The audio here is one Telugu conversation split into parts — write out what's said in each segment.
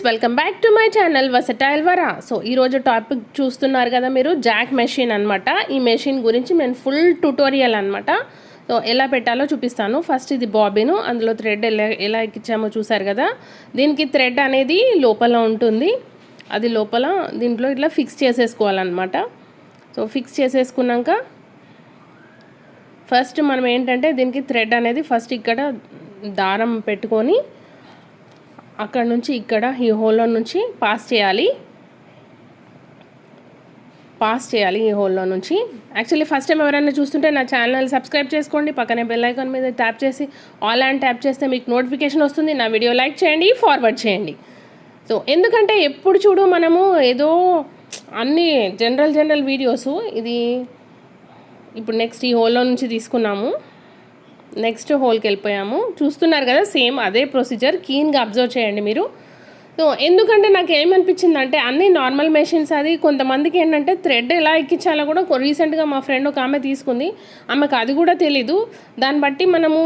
Welcome back to my channel versatile Vara. So ఈరోజు టాపిక్ చూస్తున్నారు కదా మీరు, జాక్ మెషిన్ అనమాట. ఈ మెషిన్ గురించి నేను ఫుల్ ట్యూటోరియల్ అనమాట. సో ఎలా పెట్టాలో చూపిస్తాను. ఫస్ట్ ఇది బాబిన్, అందులో థ్రెడ్ ఎలా ఎక్కించామో చూసారు కదా. దీనికి థ్రెడ్ అనేది లోపల ఉంటుంది, అది లోపల దీంట్లో ఇట్లా ఫిక్స్ చేసేసుకోవాలన్నమాట. సో ఫిక్స్ చేసేసుకున్నాక ఫస్ట్ మనం ఏంటంటే దీనికి థ్రెడ్ అనేది ఫస్ట్ ఇక్కడ దారం పెట్టుకొని అక్కడ నుంచి ఇక్కడ ఈ హోల్లో నుంచి పాస్ చేయాలి ఈ హోల్లో నుంచి. యాక్చువల్లీ ఫస్ట్ టైం ఎవరైనా చూస్తుంటే నా ఛానల్ సబ్స్క్రైబ్ చేసుకోండి, పక్కనే బెల్ ఐకాన్ మీద ట్యాప్ చేసి ఆల్ అండ్ ట్యాప్ చేస్తే మీకు నోటిఫికేషన్ వస్తుంది. నా వీడియో లైక్ చేయండి, ఫార్వర్డ్ చేయండి. సో ఎందుకంటే ఎప్పుడు చూడు మనము ఏదో అన్ని జనరల్ వీడియోస్, ఇది ఇప్పుడు నెక్స్ట్ ఈ హోల్లో నుంచి తీసుకున్నాము, నెక్స్ట్ హోల్కి వెళ్ళిపోయాము, చూస్తున్నారు కదా. సేమ్ అదే ప్రొసీజర్, కీన్గా అబ్జర్వ్ చేయండి మీరు. సో ఎందుకంటే నాకు ఏమనిపించిందంటే అన్ని నార్మల్ మెషిన్స్, అది కొంతమందికి ఏంటంటే థ్రెడ్ ఎలా ఎక్కించాలో కూడా రీసెంట్గా మా ఫ్రెండ్ ఒక ఆమె తీసుకుంది, ఆమెకు అది కూడా తెలీదు. దాన్ని బట్టి మనము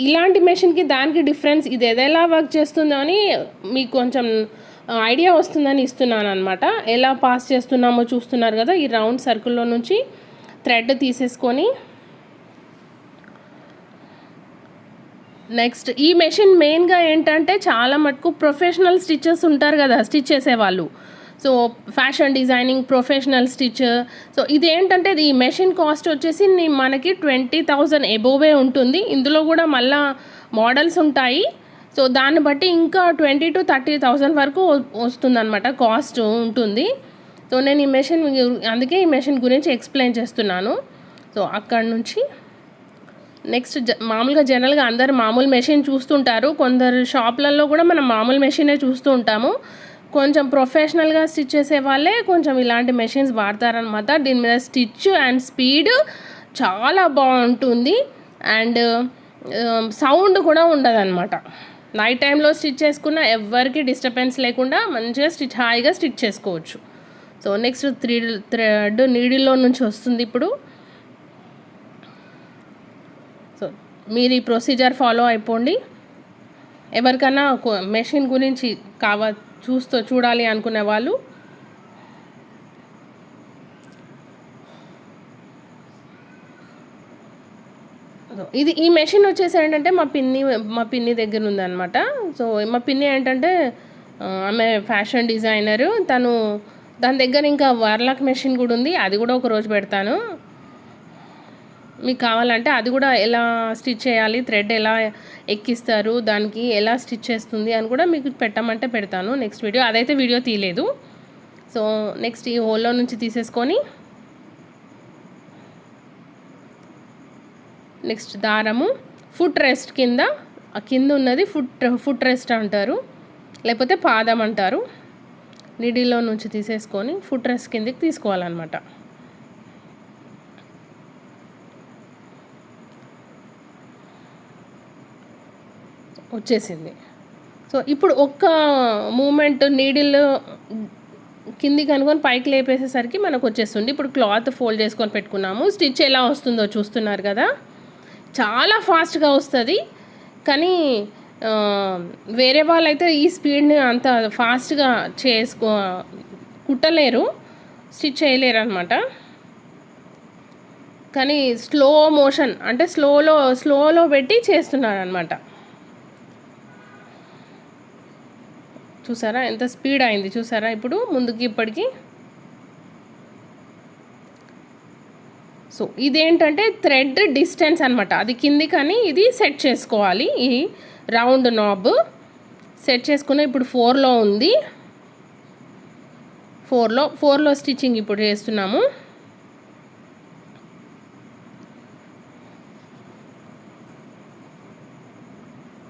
ఇలాంటి మెషిన్కి దానికి డిఫరెన్స్, ఇది ఎలా వర్క్ చేస్తుందో అని మీకు కొంచెం ఐడియా వస్తుందని ఇస్తున్నాను అనమాట. ఎలా పాస్ చేస్తున్నామో చూస్తున్నారు కదా. ఈ రౌండ్ సర్కిల్లో నుంచి థ్రెడ్ తీసేసుకొని నెక్స్ట్ ఈ మెషిన్ మెయిన్గా ఏంటంటే చాలా మటుకు ప్రొఫెషనల్ స్టిచెస్ ఉంటారు కదా, స్టిచ్ చేసేవాళ్ళు. So fashion designing professional stitch. So ఇదేంటంటే ఈ మెషిన్ కాస్ట్ వచ్చేసి మనకి 20,000 ఎబోవే ఉంటుంది. ఇందులో కూడా మళ్ళా మోడల్స్ ఉంటాయి. సో దాన్ని బట్టి ఇంకా 20,000 to 30,000 వరకు వస్తుందన్నమాట, కాస్ట్ ఉంటుంది. సో నేను ఈ మెషిన్, అందుకే ఈ మెషిన్ గురించి ఎక్స్ప్లెయిన్ చేస్తున్నాను. సో అక్కడ నుంచి నెక్స్ట్ మామూలుగా జనరల్గా అందరు మామూలు మెషిన్ చూస్తుంటారు, కొందరు షాప్లలో కూడా మనం మామూలు మెషినే చూస్తూ ఉంటాము. కొంచెం ప్రొఫెషనల్గా స్టిచ్ చేసే వాళ్ళే కొంచెం ఇలాంటి మెషిన్స్ వాడతారనమాట. దీని మీద స్టిచ్ అండ్ స్పీడ్ చాలా బాగుంటుంది, అండ్ సౌండ్ కూడా ఉండదన్నమాట. నైట్ టైంలో స్టిచ్ చేసుకున్న ఎవరికి డిస్టర్బెన్స్ లేకుండా మంచిగా హాయిగా స్టిచ్ చేసుకోవచ్చు. సో నెక్స్ట్ థ్రెడ్ నీడిల్లో నుంచి వస్తుంది ఇప్పుడు. సో మీరు ఈ ప్రొసీజర్ ఫాలో అయిపోండి. ఎవరికైనా మెషిన్ గురించి చూడాలి అనుకునే వాళ్ళు ఈ మెషిన్ వచ్చేసి ఏంటంటే మా పిన్ని దగ్గర ఉందన్నమాట. సో మా పిన్ని ఏంటంటే ఆమె ఫ్యాషన్ డిజైనరు, దాని దగ్గర ఇంకా వర్లాక్ మెషిన్ కూడా ఉంది, అది కూడా ఒక రోజు పెడతాను. మీకు కావాలంటే అది కూడా ఎలా స్టిచ్ చేయాలి, థ్రెడ్ ఎలా ఎక్కిస్తారు, దానికి ఎలా స్టిచ్ చేస్తుంది అని కూడా మీకు పెట్టమంటే పెడతాను నెక్స్ట్ వీడియో. అదైతే వీడియో తీయలేదు. సో నెక్స్ట్ ఈ హోల్లో నుంచి తీసేసుకొని నెక్స్ట్ దారము ఫుట్ రెస్ట్ కింద ఉన్నది ఫుట్ రెస్ట్ అంటారు, లేకపోతే పాదం అంటారు. నిడిలో నుంచి తీసేసుకొని ఫుట్ రెస్ట్ కిందకి తీసుకోవాలన్నమాట. వచ్చేసింది. సో ఇప్పుడు ఒక్క మూమెంట్ నీడిల్ కిందికి అనుకొని పైకి లేపేసేసరికి మనకు వచ్చేస్తుంది. ఇప్పుడు క్లాత్ ఫోల్డ్ చేసుకొని పెట్టుకున్నాము. స్టిచ్ ఎలా వస్తుందో చూస్తున్నారు కదా, చాలా ఫాస్ట్గా వస్తుంది. కానీ వేరే వాళ్ళైతే ఈ స్పీడ్ని అంత ఫాస్ట్గా కుట్టలేరు, స్టిచ్ చేయలేరు అనమాట. కానీ స్లో మోషన్ అంటే స్లోలో పెట్టి చేస్తున్నారు అనమాట. చూసారా ఎంత స్పీడ్ అయింది, చూసారా ఇప్పుడు ముందుకి ఇప్పటికి. సో ఇదేంటంటే థ్రెడ్ డిస్టెన్స్ అనమాట, అది కింది కానీ ఇది సెట్ చేసుకోవాలి. ఈ రౌండ్ నాబ్ సెట్ చేసుకున్న ఇప్పుడు 4లో ఉంది. 4లో స్టిచ్చింగ్ ఇప్పుడు చేస్తున్నాము.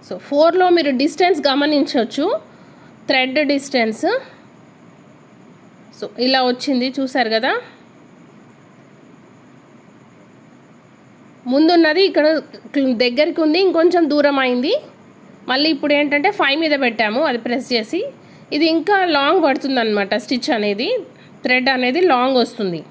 సో 4లో మీరు డిస్టెన్స్ గమనించవచ్చు, థ్రెడ్ డిస్టెన్స్. సో ఇలా వచ్చింది చూసారు కదా. ముందున్నది ఇక్కడ దగ్గరికి ఉంది, ఇంకొంచెం దూరం అయింది. మళ్ళీ ఇప్పుడు ఏంటంటే 5 మీద పెట్టాము, అది ప్రెస్ చేసి. ఇది ఇంకా లాంగ్ పడుతుంది అనమాట, స్టిచ్ అనేది, థ్రెడ్ అనేది లాంగ్ వస్తుంది.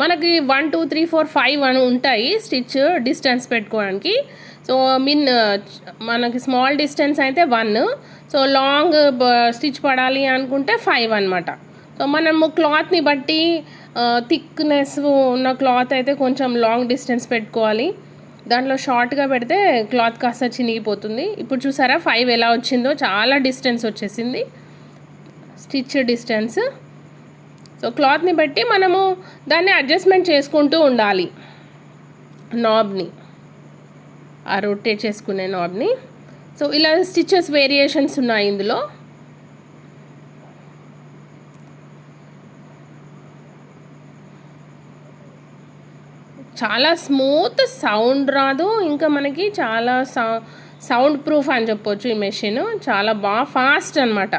మనకి 1 2 3 4 5 అని ఉంటాయి స్టిచ్ డిస్టెన్స్ పెట్టుకోవడానికి. సో మనకి స్మాల్ డిస్టెన్స్ అయితే 1, సో లాంగ్ స్టిచ్ పడాలి అనుకుంటే 5 అనమాట. సో మనము క్లాత్ని బట్టి థిక్నెస్ ఉన్న క్లాత్ అయితే కొంచెం లాంగ్ డిస్టెన్స్ పెట్టుకోవాలి. దాంట్లో షార్ట్గా పెడితే క్లాత్ కాస్త చినిగిపోతుంది. ఇప్పుడు చూసారా 5 ఎలా వచ్చిందో, చాలా డిస్టెన్స్ వచ్చేసింది స్టిచ్ డిస్టెన్స్. సో క్లాత్ని బట్టి మనము దాన్ని అడ్జస్ట్మెంట్ చేసుకుంటూ ఉండాలి, నాబ్ని, ఆ రొటేట్ చేసుకునే నాబ్ని. సో ఇలా స్టిచెస్ వేరియేషన్స్ ఉన్నాయి ఇందులో. చాలా స్మూత్, సౌండ్ రాదు, ఇంకా మనకి చాలా సౌండ్ ప్రూఫ్ అని చెప్పొచ్చు. ఈ మెషిన్ చాలా బాగా ఫాస్ట్ అనమాట.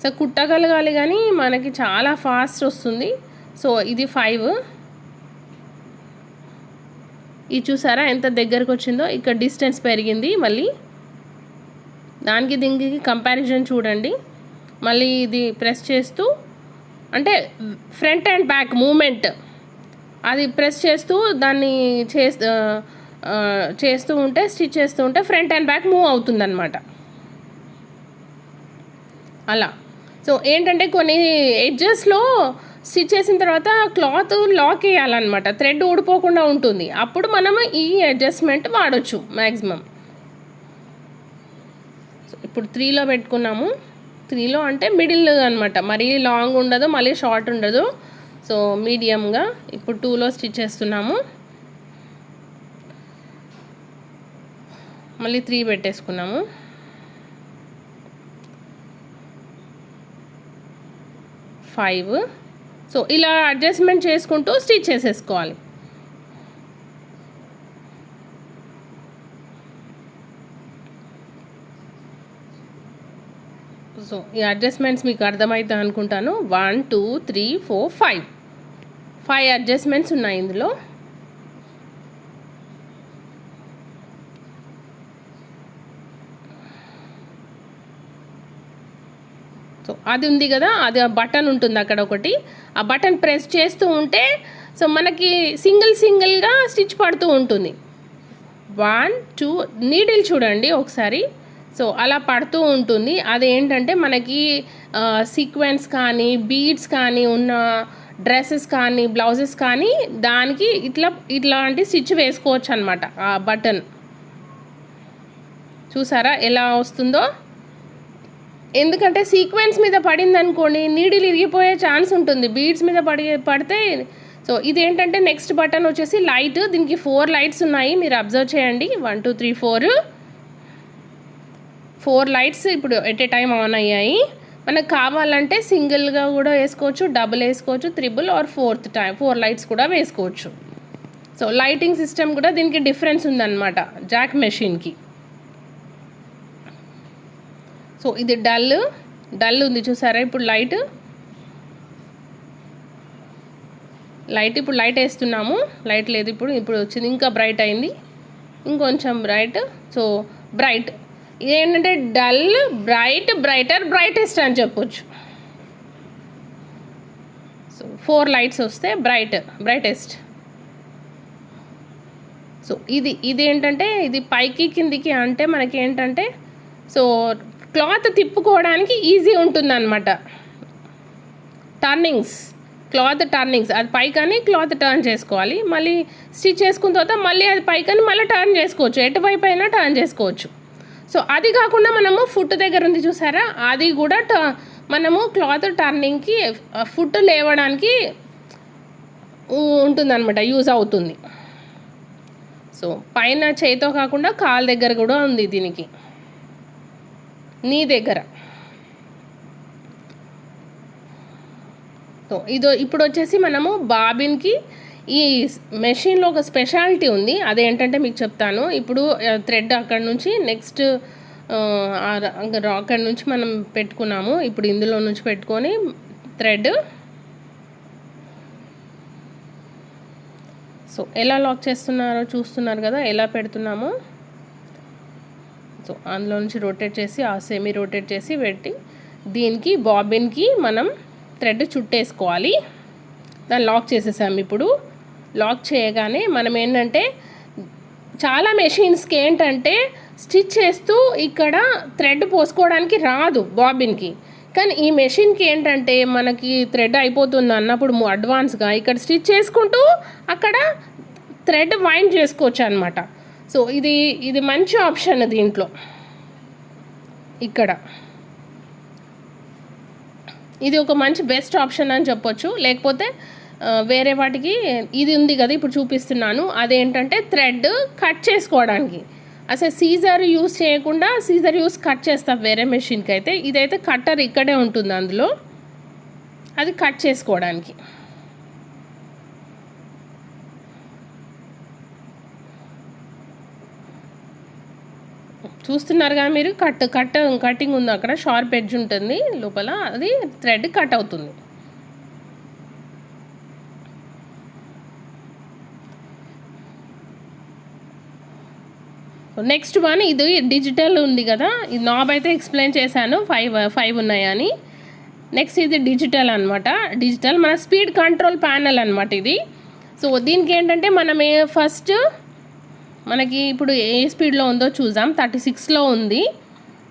సో కుట్టగలగాలి కానీ మనకి చాలా ఫాస్ట్ వస్తుంది. సో ఇది 5. ఇది చూసారా ఎంత దగ్గరకు వచ్చిందో, ఇక్కడ డిస్టెన్స్ పెరిగింది. మళ్ళీ దానికి దీనికి కంపారిజన్ చూడండి. మళ్ళీ ఇది ప్రెస్ చేస్తూ, అంటే ఫ్రంట్ అండ్ బ్యాక్ మూమెంట్ అది ప్రెస్ చేస్తూ దాన్ని చేస్తూ ఉంటే, స్టిచ్ చేస్తూ ఉంటే ఫ్రంట్ అండ్ బ్యాక్ మూవ్ అవుతుందన్నమాట అలా. సో ఏంటంటే కొన్ని ఎడ్జెస్లో స్టిచ్ చేసిన తర్వాత క్లాత్ లాక్ వేయాలన్నమాట, థ్రెడ్ ఊడిపోకుండా ఉంటుంది. అప్పుడు మనము ఈ అడ్జస్ట్మెంట్ వాడచ్చు మ్యాక్సిమం. సో ఇప్పుడు 3లో పెట్టుకున్నాము. 3లో అంటే మిడిల్ అనమాట, మరీ లాంగ్ ఉండదు, మళ్ళీ షార్ట్ ఉండదు. సో మీడియంగా. ఇప్పుడు 2లో స్టిచ్ చేస్తున్నాము. మళ్ళీ 3 పెట్టేసుకున్నాము. 5. సో ఇలా అడ్జస్ట్మెంట్ చేసుకుంటూ స్టిచ్ చేసేసుకోవాలి. సో ఈ అడ్జస్ట్మెంట్స్ మీకు అర్థమవుతాయి అనుకుంటాను. 1 2 3 4 5 అడ్జస్ట్మెంట్స్ ఉన్నాయి ఇందులో. సో అది ఉంది కదా, అది బటన్ ఉంటుంది అక్కడ ఒకటి. ఆ బటన్ ప్రెస్ చేస్తూ ఉంటే సో మనకి సింగిల్గా స్టిచ్ పడుతూ ఉంటుంది. 1 2 నీడిల్ చూడండి ఒకసారి. సో అలా పడుతూ ఉంటుంది. అదేంటంటే మనకి సీక్వెన్స్ కానీ బీడ్స్ కానీ ఉన్న డ్రెస్సెస్ కానీ బ్లౌజెస్ కానీ దానికి ఇట్లాంటి స్టిచ్ వేసుకోవచ్చు అనమాట. ఆ బటన్ చూసారా ఎలా వస్తుందో. ఎందుకంటే సీక్వెన్స్ మీద పడింది అనుకోండి, నీడిల్ ఇరిగిపోయే ఛాన్స్ ఉంటుంది. బీడ్స్ మీద పడితే. సో ఇదేంటంటే నెక్స్ట్ బటన్ వచ్చేసి లైట్. దీనికి 4 లైట్స్ ఉన్నాయి, మీరు అబ్జర్వ్ చేయండి. 1 2 3 4 లైట్స్ ఇప్పుడు ఎట్ ఏ టైం ఆన్ అయ్యాయి. మనకు కావాలంటే సింగిల్గా కూడా వేసుకోవచ్చు, డబుల్ వేసుకోవచ్చు, 3 ఆర్ 4 లైట్స్ కూడా వేసుకోవచ్చు. సో లైటింగ్ సిస్టమ్ కూడా దీనికి డిఫరెన్స్ ఉందన్నమాట జాక్ మెషిన్కి. సో ఇది డల్ ఉంది చూసారా. ఇప్పుడు లైట్ ఇప్పుడు లైట్ వేస్తున్నాము. లైట్ లేదు, ఇప్పుడు వచ్చింది, ఇంకా బ్రైట్ అయింది, ఇంకొంచెం బ్రైట్. సో బ్రైట్ ఇదేంటంటే డల్, బ్రైట్, బ్రైటర్, బ్రైటెస్ట్ అని చెప్పొచ్చు. సో 4 లైట్స్ వస్తే బ్రైటెస్ట్. సో ఇదేంటంటే ఇది పైకి కిందికి అంటే మనకి ఏంటంటే సో క్లాత్ తిప్పుకోవడానికి ఈజీ ఉంటుందన్నమాట. క్లాత్ టర్నింగ్స్ అది పైకని క్లాత్ టర్న్ చేసుకోవాలి. మళ్ళీ స్టిచ్ చేసుకున్న తర్వాత మళ్ళీ అది పైకని మళ్ళీ టర్న్ చేసుకోవచ్చు, ఎటువైపు అయినా టర్న్ చేసుకోవచ్చు. సో అది కాకుండా మనము ఫుట్ దగ్గర ఉంది చూసారా, అది కూడా మనము క్లాత్ టర్నింగ్కి ఫుట్ లేవడానికి ఉంటుందన్నమాట, యూజ్ అవుతుంది. సో పైన చేతితో కాకుండా కాలు దగ్గర కూడా ఉంది దీనికి, నీ దగ్గర. సో ఇప్పుడు వచ్చేసి మనము బాబిన్కి ఈ మెషిన్లో ఒక స్పెషాలిటీ ఉంది. అదేంటంటే మీకు చెప్తాను. ఇప్పుడు థ్రెడ్ అక్కడ నుంచి నెక్స్ట్ అక్కడ నుంచి మనం పెట్టుకున్నాము. ఇప్పుడు ఇందులో నుంచి పెట్టుకొని థ్రెడ్ సో ఎలా లాక్ చేస్తున్నారో చూస్తున్నారు కదా, ఎలా పెడుతున్నామో. సో అందులో నుంచి రొటేట్ చేసి సెమీ రొటేట్ చేసి పెట్టి దీనికి బాబిన్కి మనం థ్రెడ్ చుట్టేసుకోవాలి. దాన్ని లాక్ చేసేసాము. ఇప్పుడు లాక్ చేయగానే మనం ఏంటంటే చాలా మెషిన్స్కి ఏంటంటే స్టిచ్ చేస్తూ ఇక్కడ థ్రెడ్ పోసుకోవడానికి రాదు బాబిన్కి. కానీ ఈ మెషిన్కి ఏంటంటే మనకి థ్రెడ్ అయిపోతుంది అన్నప్పుడు అడ్వాన్స్గా ఇక్కడ స్టిచ్ చేసుకుంటూ అక్కడ థ్రెడ్ వైండ్ చేసుకోవచ్చు అనమాట. సో ఇది మంచి ఆప్షన్ దీంట్లో. ఇక్కడ ఇది ఒక మంచి బెస్ట్ ఆప్షన్ అని చెప్పొచ్చు. లేకపోతే వేరే వాటికి ఇది ఉంది కదా ఇప్పుడు చూపిస్తున్నాను, అదేంటంటే థ్రెడ్ కట్ చేసుకోవడానికి అసలు సీజర్ యూస్ చేయకుండా సీజర్ యూస్ కట్ చేస్తాం వేరే మెషిన్కి అయితే. ఇదైతే కట్టర్ ఇక్కడే ఉంటుంది అందులో, అది కట్ చేసుకోవడానికి. చూస్తున్నారుగా మీరు, కటింగ్ ఉంది అక్కడ, షార్ప్ ఎడ్జ్ ఉంటుంది లోపల, అది థ్రెడ్ కట్ అవుతుంది. నెక్స్ట్ వన్ ఇది డిజిటల్ ఉంది కదా, ఈ నాబ్ అయితే ఎక్స్ప్లెయిన్ చేశాను 5 ఉన్నాయని. నెక్స్ట్ ఇది డిజిటల్ అనమాట. డిజిటల్ మన స్పీడ్ కంట్రోల్ ప్యానల్ అనమాట ఇది. సో దీనికి ఏంటంటే మనం ఫస్ట్ మనకి ఇప్పుడు ఏ స్పీడ్లో ఉందో చూద్దాం. 36లో ఉంది.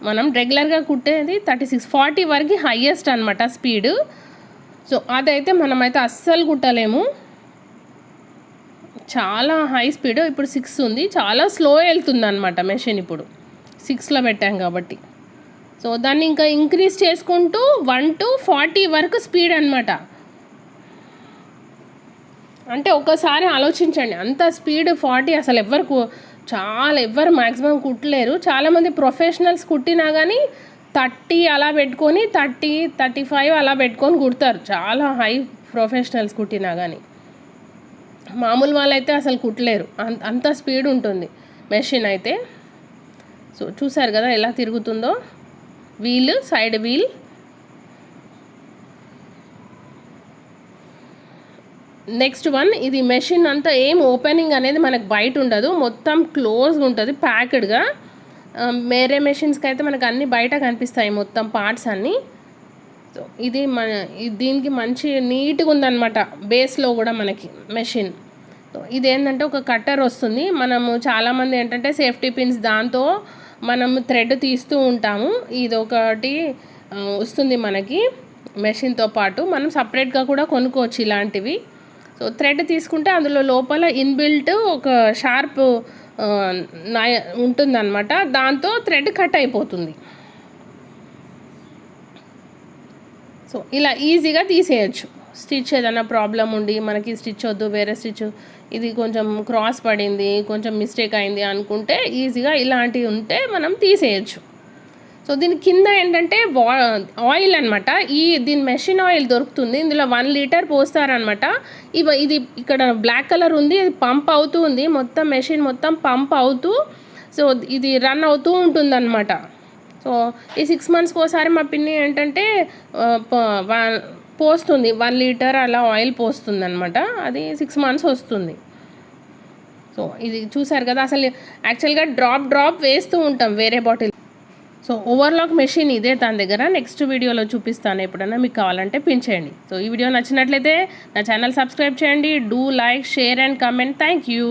మనం రెగ్యులర్గా కుట్టేది 36, 40 వరకు హైయెస్ట్ అనమాట స్పీడ్. సో అదైతే మనమైతే అస్సలు కుట్టలేము, చాలా హై స్పీడ్. ఇప్పుడు 6 ఉంది, చాలా స్లో వెళ్తుంది అనమాట మెషిన్. ఇప్పుడు 6లో పెట్టాం కాబట్టి. సో దాన్ని ఇంకా ఇంక్రీజ్ చేసుకుంటూ 1 to 40 వరకు స్పీడ్ అనమాట. అంటే ఒకసారి ఆలోచించండి, అంత స్పీడ్ 40 అసలు ఎవ్వరు మ్యాక్సిమం కుట్టలేరు. చాలామంది ప్రొఫెషనల్స్ కుట్టినా కానీ 30 అలా పెట్టుకొని 30, 35 అలా పెట్టుకొని కుడతారు, చాలా హై ప్రొఫెషనల్స్ కుట్టినా కానీ. మామూలు వాళ్ళైతే అసలు కుట్టలేరు, అంత స్పీడ్ ఉంటుంది మెషిన్ అయితే. సో చూసారు కదా ఎలా తిరుగుతుందో wheel, side wheel. Next one ఇది మెషిన్ అంతా ఏం ఓపెనింగ్ అనేది మనకు బయట ఉండదు, మొత్తం క్లోజ్గా ఉంటుంది ప్యాక్డ్గా. వేరే మెషిన్స్కి అయితే మనకు అన్నీ బయట కనిపిస్తాయి మొత్తం పార్ట్స్ అన్నీ. సో ఇది దీనికి మంచి నీట్గా ఉందన్నమాట బేస్లో కూడా మనకి మెషిన్. ఇదేంటంటే ఒక కట్టర్ వస్తుంది. మనము చాలామంది ఏంటంటే సేఫ్టీ పిన్స్ దాంతో మనము థ్రెడ్ తీస్తూ ఉంటాము. ఇది ఒకటి వస్తుంది మనకి మెషిన్తో పాటు, మనం సపరేట్గా కూడా కొనుక్కోవచ్చు ఇలాంటివి. సో థ్రెడ్ తీసుకుంటే అందులో లోపల ఇన్బిల్ట్ ఒక షార్ప్ ఉంటుందన్నమాట, దాంతో థ్రెడ్ కట్ అయిపోతుంది. సో ఇలా ఈజీగా తీసేయచ్చు. స్టిచ్ ఏదైనా ప్రాబ్లం ఉండి మనకి స్టిచ్ వద్దు, వేరే స్టిచ్ ఇది కొంచెం క్రాస్ పడింది, కొంచెం మిస్టేక్ అయింది అనుకుంటే ఈజీగా ఇలాంటివి ఉంటే మనం తీసేయచ్చు. సో దీని కింద ఏంటంటే ఆయిల్ అనమాట. దీని మెషిన్ ఆయిల్ దొరుకుతుంది, ఇందులో 1 లీటర్ పోస్తారనమాట. ఇది ఇక్కడ బ్లాక్ కలర్ ఉంది, ఇది పంప్ అవుతూ ఉంది, మొత్తం మెషిన్ మొత్తం పంప్ అవుతూ సో ఇది రన్ అవుతూ ఉంటుందన్నమాట. సో ఈ 6 monthsకి ఒకసారి మా పిన్ని ఏంటంటే పోస్తుంది, 1 లీటర్ అలా ఆయిల్ పోస్తుంది అనమాట. అది 6 months వస్తుంది. సో ఇది చూసారు కదా, అసలు యాక్చువల్గా డ్రాప్ వేస్తూ ఉంటాం వేరే బాటిల్. సో ఓవర్లాక్ మెషిన్ ఇదే తన దగ్గర. నెక్స్ట్ వీడియోలో చూపిస్తాను, ఎప్పుడైనా మీకు కావాలంటే పిన్ చేయండి. సో ఈ వీడియో నచ్చినట్లయితే నా ఛానల్ సబ్స్క్రైబ్ చేయండి. Do like, share and comment. Thank you.